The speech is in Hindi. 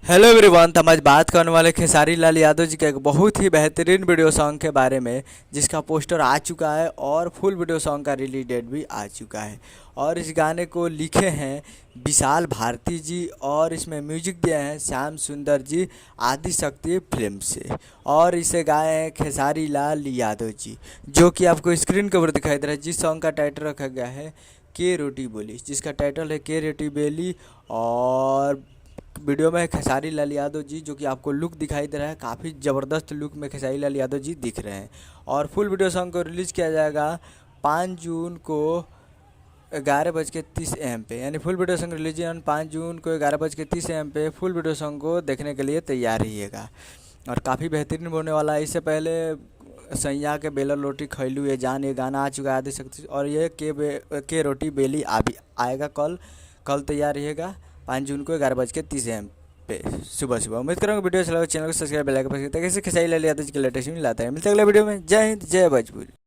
हेलो एवरीवन, तो हम आज बात करने वाले खेसारी लाल यादव जी का एक बहुत ही बेहतरीन वीडियो सॉन्ग के बारे में, जिसका पोस्टर आ चुका है और फुल वीडियो सॉन्ग का रिलीज डेट भी आ चुका है। और इस गाने को लिखे हैं विशाल भारती जी और इसमें म्यूजिक दिए हैं श्याम सुंदर जी आदि शक्ति फिल्म से। और इसे गाए हैं खेसारी लाल यादव जी, जो कि आपको स्क्रीन के ऊपर दिखाई दे रहा है। जिस सॉन्ग का टाइटल रखा गया है के रोटी बोली, जिसका टाइटल है के रोटी बेली। और वीडियो में खेसारी लाल यादव जी, जो कि आपको लुक दिखाई दे रहा है, काफ़ी ज़बरदस्त लुक में खेसारी लाल यादव जी दिख रहे हैं। और फुल वीडियो सॉन्ग को रिलीज़ किया जाएगा 5 जून को 11:30 AM पे, यानी फुल वीडियो सॉन्ग रिलीज 5 जून को 11:30 AM पे। फुल वीडियो सॉन्ग को देखने के लिए तैयार रहिएगा और काफ़ी बेहतरीन होने वाला है। इससे पहले सैया के बेलर रोटी खैलू ये जान, ये गाना आ चुका है आदि शक्ति, और ये के रोटी बेली आएगा कल। कल तैयार रहिएगा 5 जून को 11:30 AM पे सुबह सुबह। उम्मीद करूँगा वीडियो अच्छा लगा। चैनल को सब्सक्राइब बेल आइकन प्रेस करें ताकि खेसारी लाल यादव जी के लेटेस्ट मिल आता है। मिलते हैं अगले वीडियो में। जय हिंद, जय भोजपुरी।